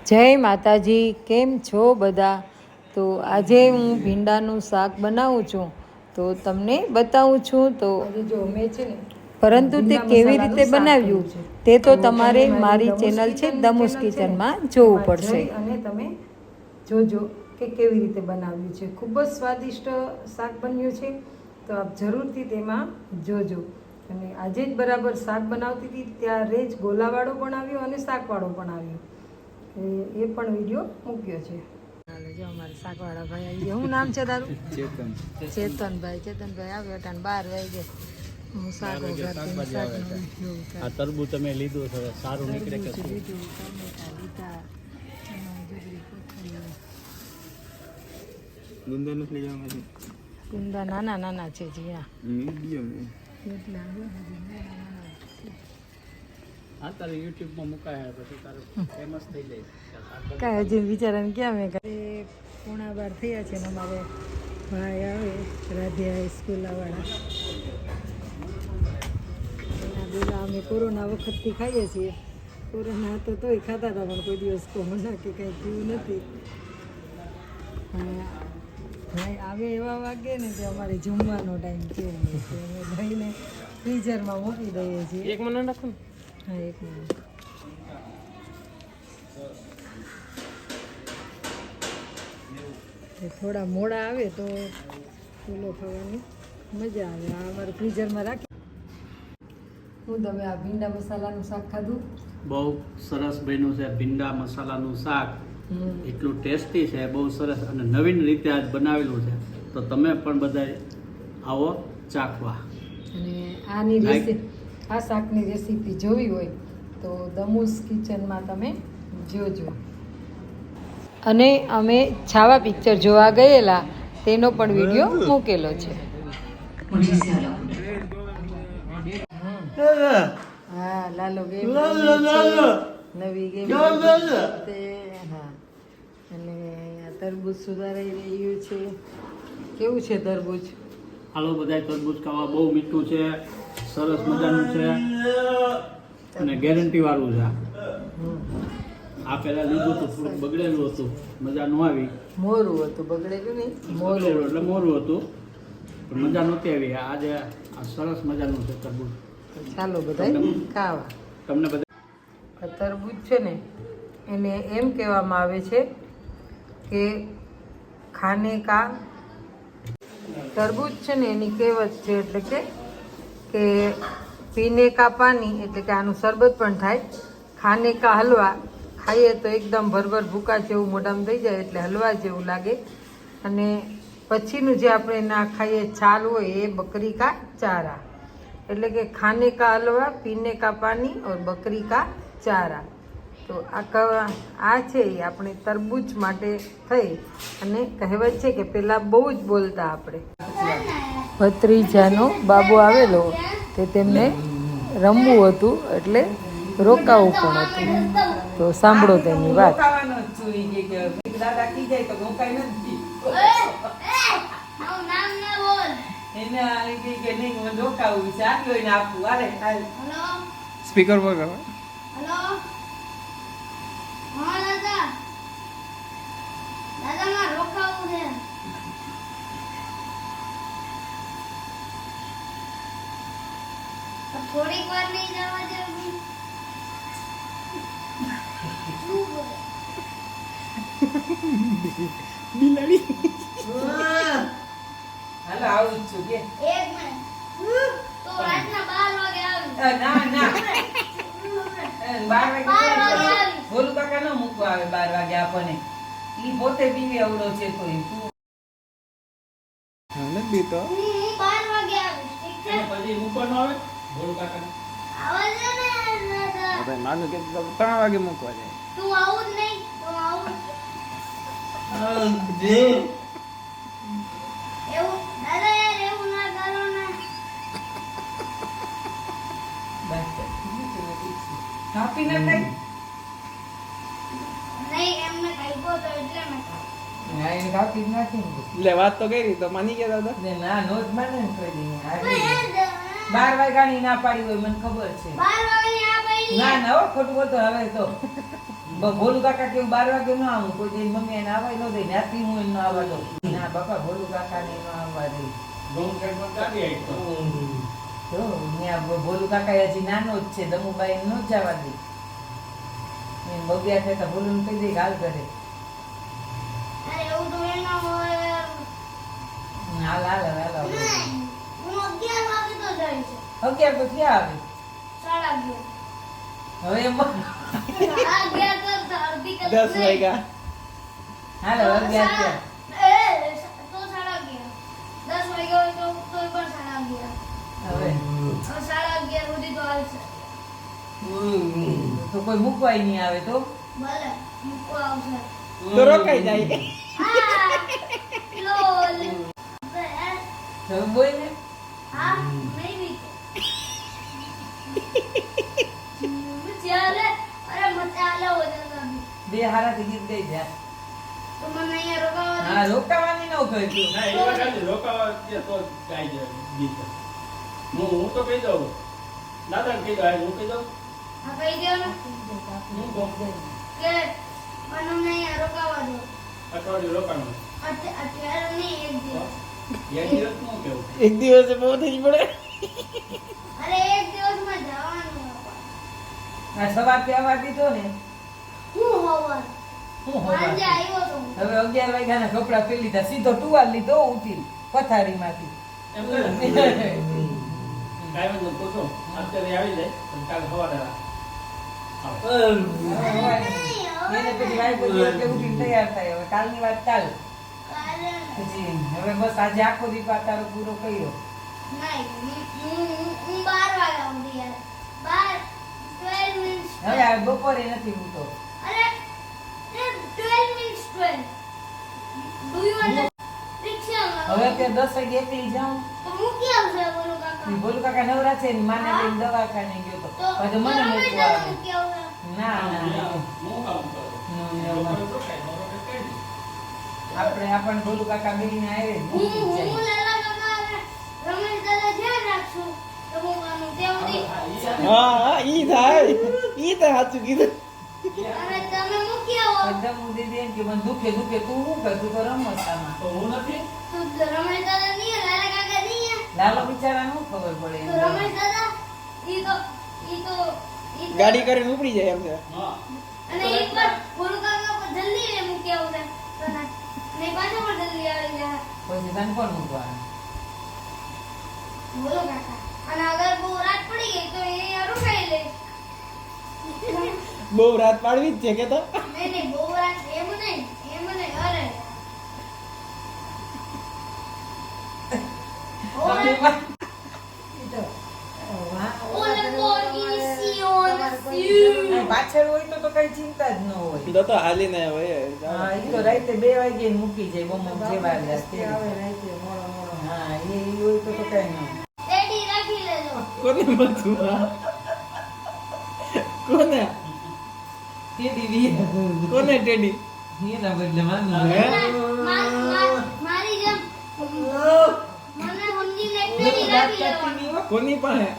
જય માતાજી, કેમ છો બધા? તો આજે હું ભીંડાનું શાક બનાવું છું, તો તમને બતાવું છું. તો જો મેં છે ને, પરંતુ તે કેવી રીતે બનાવ્યું તે તો તમારે મારી ચેનલ છે દમુસ કિચનમાં જોવું પડશે. અને તમે જોજો કે કેવી રીતે બનાવ્યું છે. ખૂબ જ સ્વાદિષ્ટ શાક બન્યું છે, તો આપ જરૂરથી તેમાં જોજો. અને આજે જ બરાબર શાક બનાવતી હતી ત્યારે જ ગોલાવાળો પણ આવ્યો અને શાકવાળો પણ આવ્યો, એ પણ વિડીયો મૂક્યો છે. જો અમારે શાકવાળા ભાઈ આવી ગયા. શું નામ છે તારું? ચેતનભાઈ. ચેતનભાઈ આવ્યો હતા 12 વાગે. હું શાક વઘારતી. આ તરબૂચ તમે લીધું છે, સારું નીકળે કે શું? લીધું, ટમેટા લીધા, જબરી કોથમીર. ગુંદા નથી લઈ જવાના? ગુંદા નાના નાના છે જ્યાં મીડિયમ એટલા હા, તારે યુટ્યુબમાં મુકાય પછી તારું ફેમસ થઈ જાય. કાંઈ હજી વિચારાને ક્યાં મેં ઘરે 11:15 થયા છે ને અમારે ભાઈ આવે રાધ્યા હાઈસ્કૂલવાળા. એના બેલા અમે કોરોના વખતથી ખાઈએ છીએ. કોરોના હતો તોય ખાતા હતા, પણ કોઈ દિવસ કોરોના કે કંઈ થયું નથી. ભાઈ આવે એવા વાગે ને કે અમારે જમવાનો ટાઈમ કેવો હોય છે, અમે ભાઈને ફ્રીઝરમાં મૂકી દઈએ છીએ. એક મિનિટ રાખો ને. હા, એક મિનિટ. થોડા મોડા આવે તો ફૂલો ખાવાની મજા આવે. આ અમારે ફ્રીઝરમાં રાખી. હું તમે આ ભીંડા મસાલાનું શાક ખાધું? બહુ સરસ બન્યું છે ભીંડા મસાલાનું શાક. એટલું ટેસ્ટી છે, બહુ સરસ અને નવીન રીતે આજ બનાવેલું છે. તો તમે પણ બધા આવો ચાખવા. અને આની રેસીપી, આ શાકની રેસીપી જોવી હોય તો દમુસ કિચનમાં તમે જોજો. અને અમે છાવા પિક્ચર જોવા ગયેલા તેનો પણ વિડીયો મૂકેલો છે. હા, લાલો ગેમ નવી ગેમ તે. હા, અને તરબૂચ સુધારાઈ રહ્યું છે. કેવું છે તરબૂચ? હાલો બધા તરબૂચ ખાવા. બહુ મીઠું છે, સરસ મજાનું છે અને ગેરંટી વાળું છે. આ પેલા લીધું તો થોડુંક બગડેલું હતું, મજા ન આવી. મોરું હતું, બગડેલું નહીં, મોરું એટલે મોરું હતું, પણ મજા નહોતી આવી. આજે આ સરસ મજાનું છે તરબૂચ. ચાલો બધા ખાવા. તમને બધા તરબૂચ છે ને, એને એમ કહેવામાં આવે છે કે ખાને કા તરબૂચ છે ને, એની કહેવત છે એટલે કે પીને કા પાણી, એટલે કે આનું શરબત પણ થાય. ખાને કા હલવા, ખાઈએ તો એકદમ ભરભર ભૂકા જેવું મોઢામાં થઈ જાય એટલે હલવા જેવું લાગે. અને પછીનું જે આપણે ના ખાઈએ છાલ હોય એ બકરી કા ચારા, એટલે કે ખાને કા હલવા, પીને કા પાણી ઓર બકરી કા ચારા. તો આ છે એ આપણે તરબૂચ માટે થઈ. અને કહેવત છે કે પહેલાં બહુ જ બોલતા આપણે. ભત્રીજાનો બાબો આવેલો તે તેમને રમવું હતું એટલે રોકાવું પણ હતું. તો સાંભળો તેની વાત. સ્પીકર પર કરો. હેલો, હા દાદા. દાદા માં રોકાવું છે. થોડીક વાર નહીં જવા દેવું. બિલાડી. હાલો આવું જ છું કે 1 મિનિટ. તો રાતના 12 વાગે આવી. ના 12 વાગે આવી. ભોલું કાકા ન મૂકવા આવે 12 વાગે આપણને. ઈ પોતે પીવે અવડો છે તો ઈ તું હા બી તો હું 12 વાગે આવી. ઠીક છે? પછી મૂકવાનો આવે ભોળું કાકાને. આવજે ને દાદા. હવે માનું કે 3 વાગે મૂકવા જાય. તું આવું જ નહીં. તો આવું જે એવું દાદા યાર એવું ના કરો ને. કાપી ના કઈ નહીં એમને કાપ્યો તો એટલે મેં ના એને કાપી નાખી ને. એટલે વાત તો કરી તો માની ગયા દાદા. ને ના નોટ માને ને કોઈ દી. તો યાર 12 વાગ્યાની ના પાડી હોય મને ખબર છે. 12 વાગે આ ભાઈ ના ના હો, ખોટું બોલતો હવે તો ભોલું કાકા કેવું 12 વાગે ન આવું કોઈ દી મમ્મી એને આવવા ન દે રાત્રિ હું એને આવવા દઉં ના બાપા ભોલું કાકા ને ન આવવા દે ડોમ સાઈડમાં ગાડી આવી તો. તો ત્યાં ભોલું કાકા હજી નાનો જ છે દમુબાઈ ન જવા દે એને બબિયા થતા ભોલું કહી દે હાલ કરે અરે એવું તો એ ના હોય. હાલ હાલ હાલ હાલ. નહીં, હું 11 વાગે તો જાય છે. 11 તો ક્યાં આવે 11:30. હવે એમ 11 તો અડધી કલાક 10 વાગ્યા. હાલો 11 ક્યાં તો 11:30. 10 વાગ્યા હોય તો પણ 11:30. હવે 11:30 સુધી તો હાલશે. તો કોઈ મૂકવાય નહીં આવે તો ભલે મૂકવા આવશે. તો રોકાઈ જાય. હા, લોલ. હવે બોલ ને હા, નહીં બીતે. ચાલે, અરે મચાલે હો જાતા અભી. બે હારાથી ગીત ગઈ જા તો મને અહીંયા રોકાવા દે. હા રોકાવાની ન કહ્યું ના, એ વાત સાચી. રોકાવા દે તો ગાઈ જાય ગીત. હું તો કહી દઉં. દાદાને કહી દઉં. હું કહી દઉં. હા, કહી દ્યો ને હું કહું. કે મને અહીંયા રોકાવા દો. અઠવાડિયું રોકાવાનું. અત્યારે નહીં, એક દિવસ. એક દિવસ શું કેવું? એક દિવસે બહુ થઈ પડે. અરે એક દિવસમાં જવાનું બાપા. આ સવાર તહેવાર દીધો ને હું હોવાર હું હોવા સાંજે આવ્યો તો હું. હવે 11 વાગ્યાના કપડા પહેરી લીધા સીધો ટુવાલ લીધો ઉઠી પથારીમાંથી એમ કરે ને? કાંઈ વાંધો નહીં. તો શું? અત્યારે આવી જાય પછી કાલે સવારે આવે. એને પછી વાઈ બધી એટલે ઉઠીને તૈયાર થાય હવે કાલની વાત કાલ કાલે પછી હવે બસ આજે આખો દી તારો પૂરો કર્યો નહીં, હું 12 વાગ્યા સુધી યાર. 12 minutes. હવે આ બપોરે નથી હું તો અરે 12 minutes 12. Do you understand? રિક્ષામાં. હવે અત્યારે 10 વાગે એકલી જાઉં તો મૂકી આવશે બોલો કાકા. બોલું કાકા નવરા છે ને માને લઈને દવાખાને ગયો તો તો પછી મને રમેશ મૂકવા દાદા આવે મૂકી આવશે. ના ના હું કામ કરું. આપણે આપણને બોલું કાકા બેહીને આવે હું લાલા કાકા અને રમેશ દાદા ધ્યાન રાખશું રમવાનું ત્યાં સુધી. હા હા ઈ થાય. ઈ તો સાચું કીધું. અને તમે મૂકી આવો એકદમ હું દીદી એમ કે મને દુખે દુખે તું શું કર તું તો રમત આમાં તો હું નથી. તો રમેશ દાદા નહીં લાલા કાકા નહીં લાલો બિચારા નું ખબર પડે તો રમેશ દાદા ઈ તો ગાડી કરીને ઉપડી જાય એમ છે. હા. અને એક વાર બોલો કાકા પર જલ્દી રે મૂકી આવશે તો ના ને પાછો પણ જલ્દી આવી જાય પછી તને કોણ મૂકવાનું બોલો કાકા અને અગર બહુ રાત પડી ગઈ તો એ રોકાઈ લે બહુ રાત પાડવી જ છે કે તો. નહીં બહુ રાત એમ નહીં અરે પાછળ હોય તો કઈ ચિંતા જ ન હોય તો તો હાલીને હોય. હા ઈ તો રાતે 2 વાગે મૂકી જાય બમ જેવા હા એ હોય તો કઈ નહીં રેડી રાખી લેજો કોને બધું કોને ટેડી વી કોને ટેડી એના બદલે માનું હે? મારી જેમ મને સમજી લે રેડી રાખી લેવાનું કોની પાસે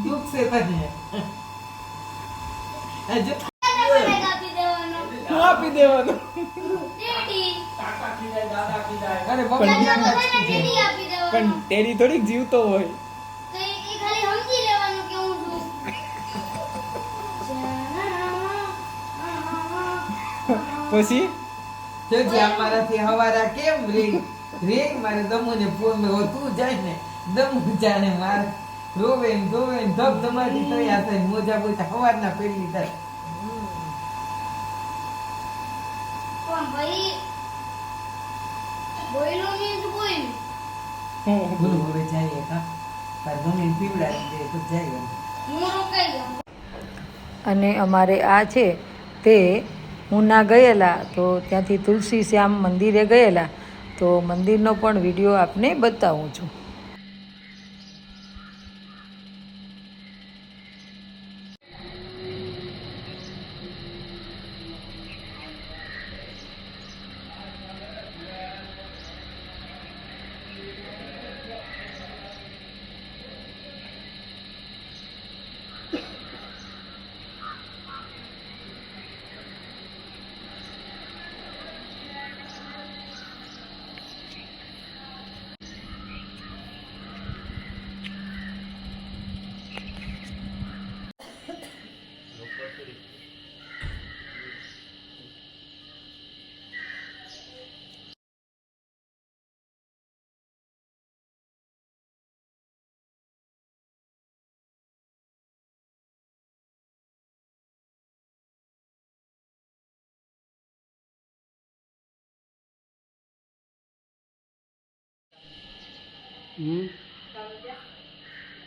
દુઃખ છે તને આજે આપી દેવાનો હું આપી દેવાનું. રેડી કાકા ખીજાય, દાદા ખીજાય. અરે પણ બપોર બધાને રેડી આપી પણ દેવાનો ટેડી થોડીક જીવતો હોય. તો એ ખાલી સમજી લેવાનું કે હું છું પછી જોજે અમારાથી હવારા કેમ રે રે મારે દમુને ફોન મે તું જાય ને દમુ જાણે માર રોવે ને ધોવે ને ધબ ધમાથી તૈયાર થઈને મોજા બોલતા હવારના પહેરી લીધા પણ ભાઈ બોયલો મીન્સ બોયલું બોલો હવે જઈએ કા તાર મમ્મી પીવડાવી દે તો જઈએ હું રોકાઈ જાઉં અને અમારે આ છે તે ઉના ગયેલા તો ત્યાંથી તુલસી શ્યામ મંદિરે ગયેલા તો મંદિરનો પણ વિડીયો આપને બતાવું છું.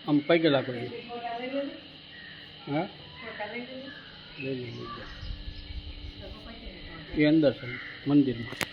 આમ પૈકે લાગો હા લઈ લો એ અંદર છે મંદિરમાં